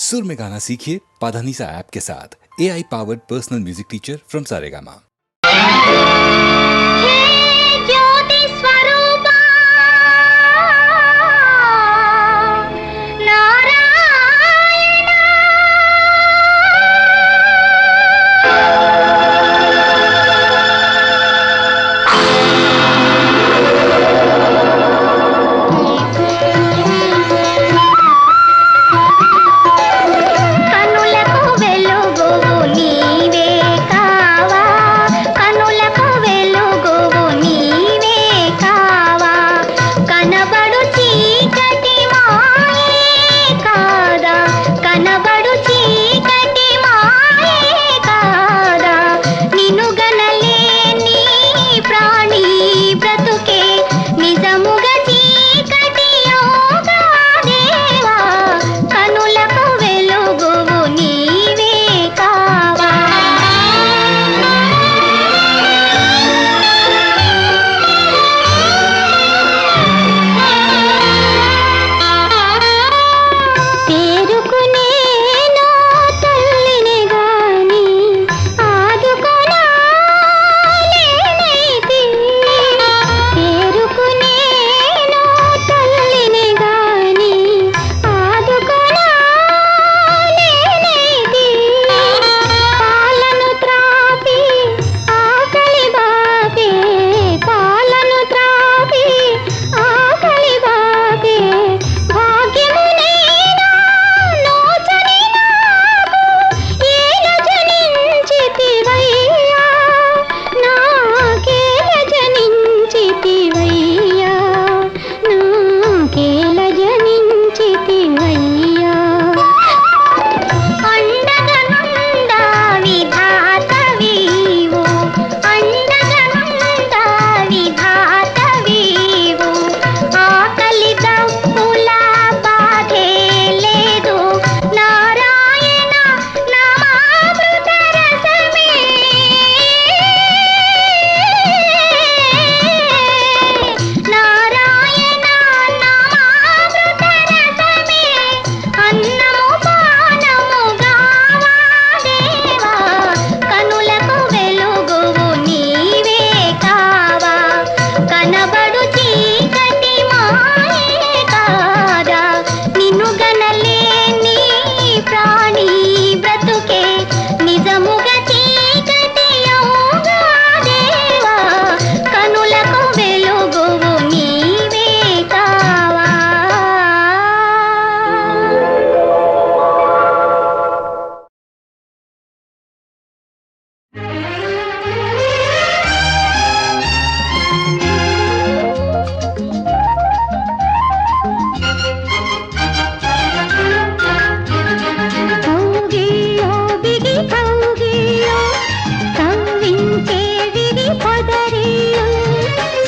सुर में गाना सीखिए पाधानीसा ऐप के साथ AI powered personal music teacher from Saregama.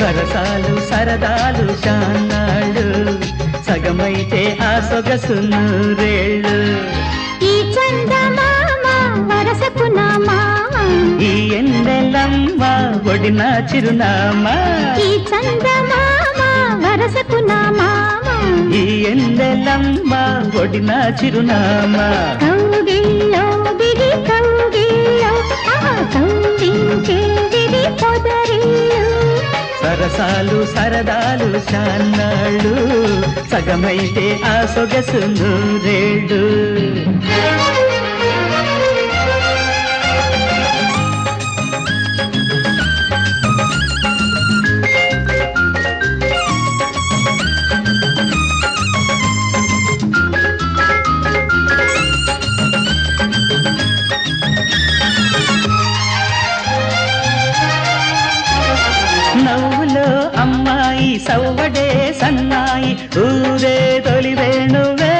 సరసాలు సరదాలు శానాళ్ళు సగమైతే ఆ సొగసు నూరేళ్ళు. ఈ చందమామ వరసకు నామా, ఈ ఎండలమ్మ ఒడిన చిరునామా. ఈ చందమామ వరసకు నామా, ఈ ఎండలమ్మ ఒడిన చిరునామా. కౌగిల్లో దిగి కౌగిల్లో కౌగించేది పొదరిల్లు. సరసాలు సరదాలు శానాళ్ళు సగమైతే ఆ సొగసు నూరేళ్ళు. నవ్వులో అమ్మాయి సవ్వడే సన్నాయి ఊరే తొలి వేణువే.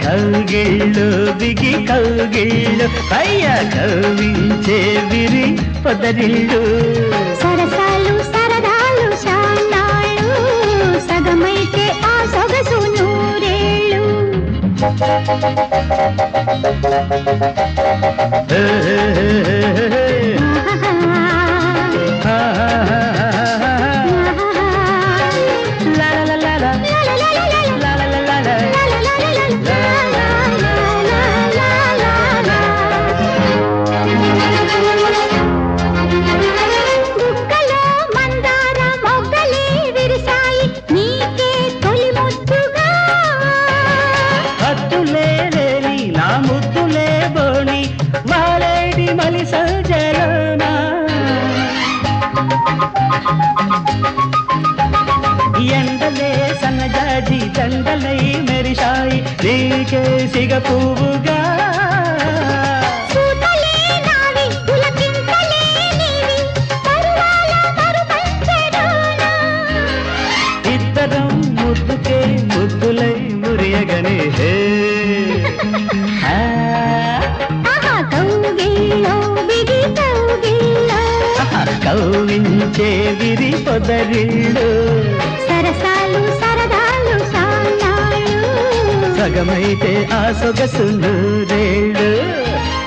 కౌగిళ్ళు బిగి కౌగిళ్ళు అయ్య కవించే విరి పొదరిళ్ళు సరసాలు సరదాలు శానాళ్ళు సగమైతే ఆ సొగసు నూరేళ్ళు ఎండలే సన్నజాజి దండలై మెరిశాయి నీకే సిగ పువ్వుగా ఇద్దరం ముద్దుకే ముద్దులై మురియగనే హే కౌవించే విరి పొదరిళ్ళు సరసాలు సరదాలు శానాళ్ళు సగమైతే ఆ సొగసు నూరేళ్ళు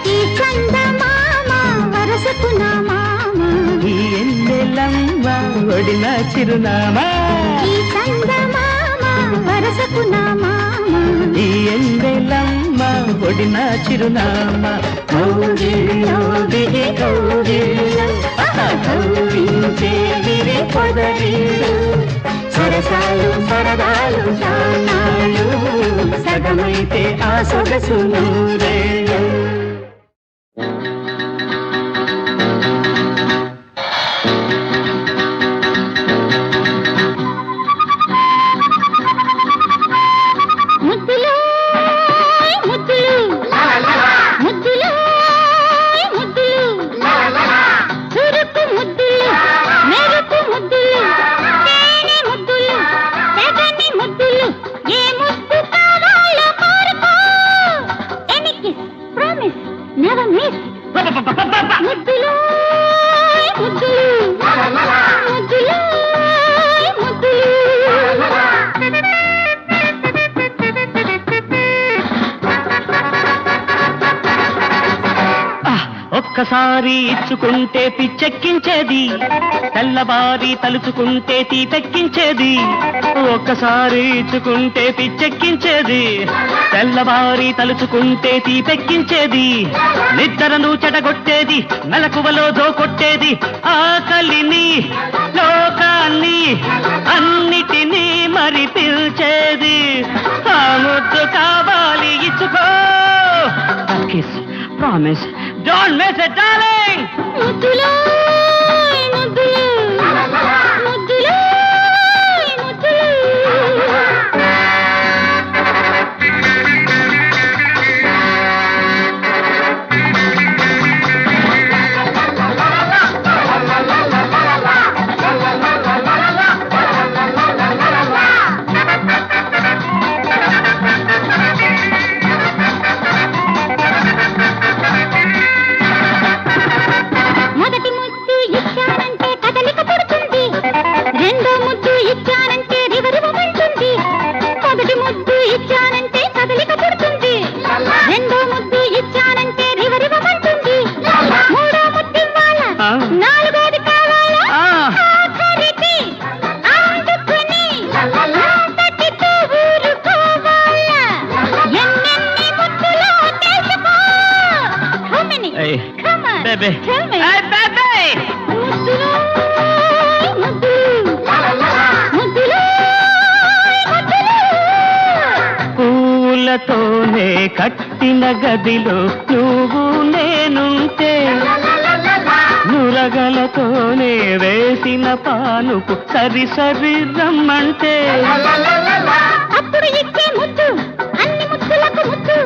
ఈ చందమామ వరసకు నా మామ ఈ ఎన్నెలమ్మ ఒడిన చిరునామా ఈ చందమామ వరసకు నా మామ ఈ ఎన్నెలమ్మ ఒడిన చిరునామా కౌగిల్లో దిగి కౌగిల్లో కౌవించే విరి పొదరిళ్ళు సరసాలు సరదాలు శానాళ్ళు సగమైతే ఆ సొగసు నూరేళ్ళు ముద్దులు ముద్దులు ముద్దులు ముద్దులు చురుకు ముద్దులు మెరుపు ముద్దులు తేనె ముద్దులు తెగని ముద్దులు ఏ ముద్దు కావాలో కోరుకో any kiss promise never miss ముద్దులు ముద్దులు ముద్దులు ఒక్కసారి ఇచ్చుకుంటే పిచ్చెక్కించేది తెల్లవారి తలుచుకుంటే తీపెక్కించేది ఒక్కసారి ఇచ్చుకుంటే పిచ్చెక్కించేది తెల్లవారి తలుచుకుంటే తీపెక్కించేది నిద్రను చెడగొట్టేది మెలకువలో జోకొట్టేది ఆకలిని లోకాన్ని అన్నిటినీ మరి పిలిచేది ఆ ముద్దు కావాలి ఇచ్చుకో promise don't miss it darling ముద్దులు ముద్దులు ముద్దులు ముద్దులు మొదటి ముద్దు ఇచ్చానంటే కదలిక పడుతుంది రెండో ముద్దు ఇచ్చానంటే రివరివమంటుంది మొదటి ముద్దు ఇచ్చానంటే కదలిక పడుతుంది రెండో ముద్దు ఇచ్చానంటే రివరివమంటుంది మూడో ముద్దు ఇవ్వాలా నాలుగోది కావాలా ఆఖరికి అందుకుని అంతటితో ఊరుకోవాలా ఎన్నెన్ని ముద్దులో తెలుసుకో How many? Come on. Baby. Tell me. Hey, baby. ముద్దులు ముద్దులు ముద్దులు ముద్దులు పూలతోనే కట్టిన గదిలో నువ్వు నేనుంటే నురగలతోనే వేసిన పానుపు సరి సరి రమ్మంటే అప్పుడు ఇచ్చే ముద్దు అన్ని ముద్దులకు ముద్దు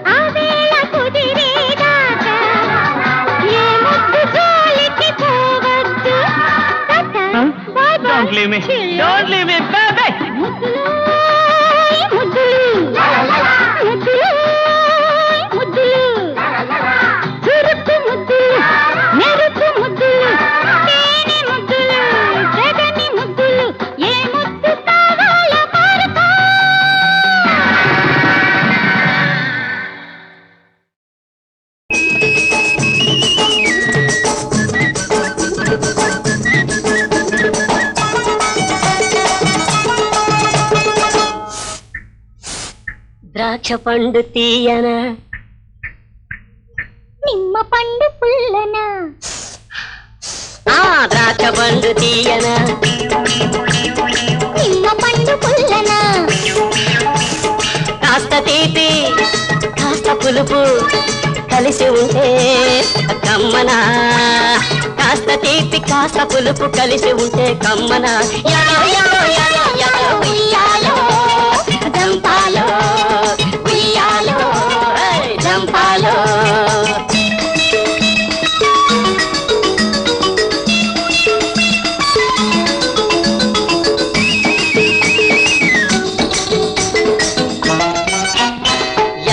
ఆ వేళ కుదిరేదాకా ఏ ముద్దు జోలికి పోవద్దు Don't leave me. Don't leave me, baby. ముద్దులు ద్రాక్ష పండు తీయన నిమ్మ పండు పుల్లన ద్రాక్ష పండు తీయన నిమ్మ పండు పుల్లన కాస్త తీపి కాస్త పులుపు కలిసి ఉంటే కమ్మన కాస్త తీపి కాస్త పులుపు కలిసి ఉంటే కమ్మన యాలో యాలో యాలో యాలో ఉయ్యాలో జంపాలో ఉయ్యాలో జంపాలో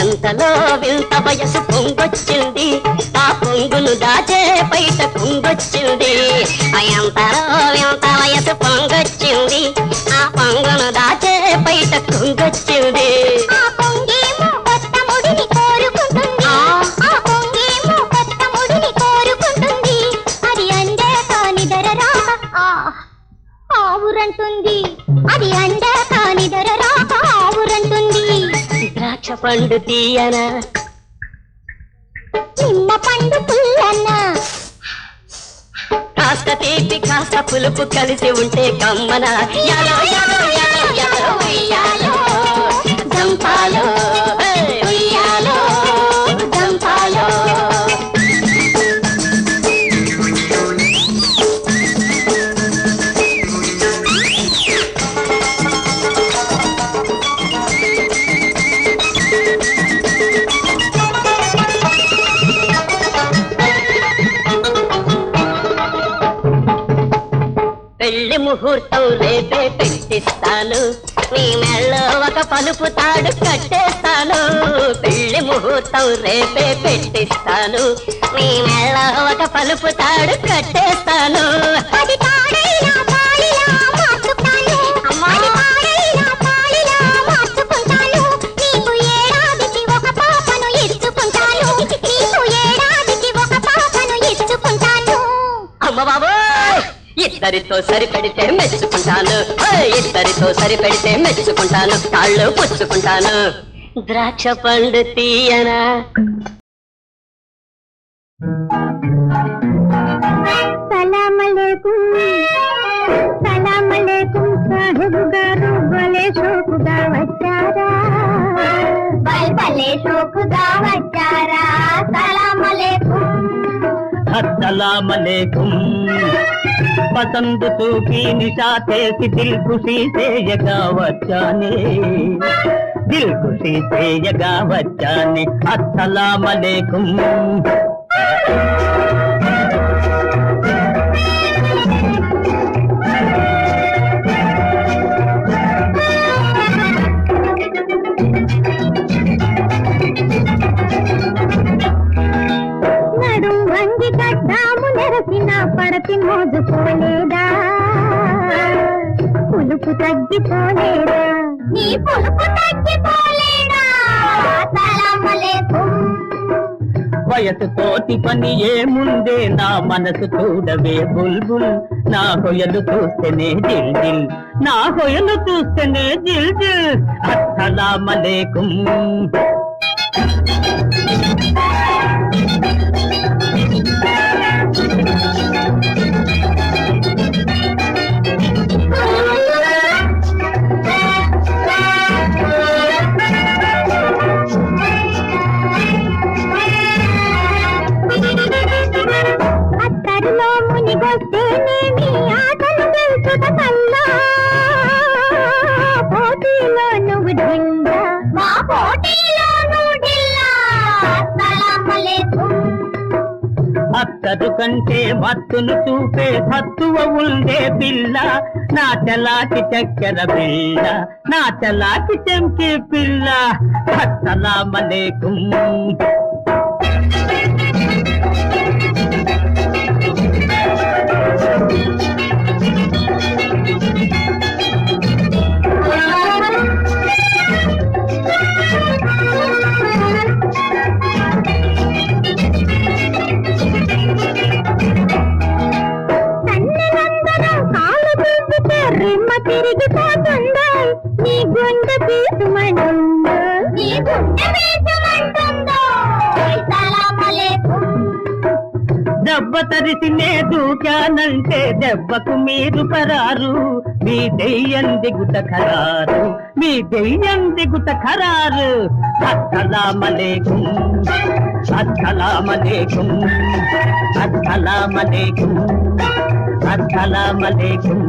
ఎంతలో వింత వయసు పొంగొచ్చింది ఆ పొంగును దాచే బయట పొంగొచ్చింది ఎంతలో వింత వయసు పొంగొచ్చింది ఆ పొంగును దాచే బయట పొంగొచ్చింది ఆ పొంగేమో కొత్త ముడిని కోరుకుంటుంది ఆ పొంగేమో కొత్త ముడిని కోరుకుంటుంది అది అందే కాని దరరాక ఆవురంటుంది అది అందే కాని దరరాక ఆవురంటుంది ద్రాక్ష పండు తీయన నిమ్మ పండు పుల్లన్న కాస్త తీపి కాస్త పులుపు కలిసి ఉంటే కమ్మన యాలో యాలో యాలో యాలో ఉయ్యాలో జంపాలో ఉయ్యాలో జంపాలో పెళ్లి ముహూర్తం రేపే పెట్టిస్తాను నీ మెళ్ళో ఒక పలుపు తాడు కట్టేస్తాను పెళ్లి ముహూర్తం రేపే పెట్టిస్తాను నీ మెళ్ళో ఒక పలుపు తాడు కట్టేస్తాను అది తాడైనా పాలిలా మార్చుకుంటాను అది తాడైనా పాలిలా మార్చుకుంటాను నీకు ఏడాదికి ఒక పాపను ఇచ్చుకుంటాను నీకు ఏడాదికి ఒక పాపను ఇచ్చుకుంటాను అమ్మ బాబోయ్ ఇద్దరితో సరిపెడితే మెచ్చుకుంటాను ఇద్దరితో సరిపెడితే మెచ్చుకుంటాను కాళ్ళు పుచ్చుకుంటాను ద్రాక్ష పండు తీయనా సలామలేకుం సలామలేకుం సాహెబు గారు భలే షోకుగా వచ్చారా భలే షోకుగా వచ్చారా సలామలేకుం అస్సలామలేకుం పసందు చూపి నిషాతేసి దిల్ ఖుషీ సేయగా వచ్చానే దిల్ ఖుషీ సేయగా వచ్చానే అస్సలామలేకుం నడుం వంగి కట్టాము నెరసిన పడతి మోజుకోలేదా పులుపు తగ్గిపోలేదా నీ పులుపు తగ్గిపోలేదా సలామలేకుం వయసు తోటి పని ఏముందే నా మనసు చూడవే బుల్బుల్ నా హొయలు చూస్తేనే జిల్ జిల్ నా హొయలు చూస్తేనే జిల్ జిల్ అస్సలామలేకుం అత్తరులో మునిగొస్తేనేమి ఆటలు గెలుచుట కల్లా పోటీలో నువ్వు ఢిల్లా మా పోటీలో నువ్వు ఢిల్లా సలామలేకుం అత్తరు కంటే మత్తును చూపే సత్తువ ఉండే పిల్ల నా చలాకి చక్కెర పిల్ల నా చలాకి చెంకి పిల్ల అస్సలామలేకుం సన్నెలందరం కాళ్ళు తిరిగిపోతుందా నీ గుండె పీసుమనుందా నీ గుండె బీచమంటుందో సలాం అలైకుం. దెబ్బ తరిసి నే దూకానంటే దెబ్బకు మీరు పరారు, మీ దెయ్యం దిగుట ఖరారు, మీ దెయ్యం దిగుట ఖరారు. అస్సలాం అలైకుం, అస్సలాం అలైకుం, అస్సలాం అలైకుం, అస్సలాం అలైకుం.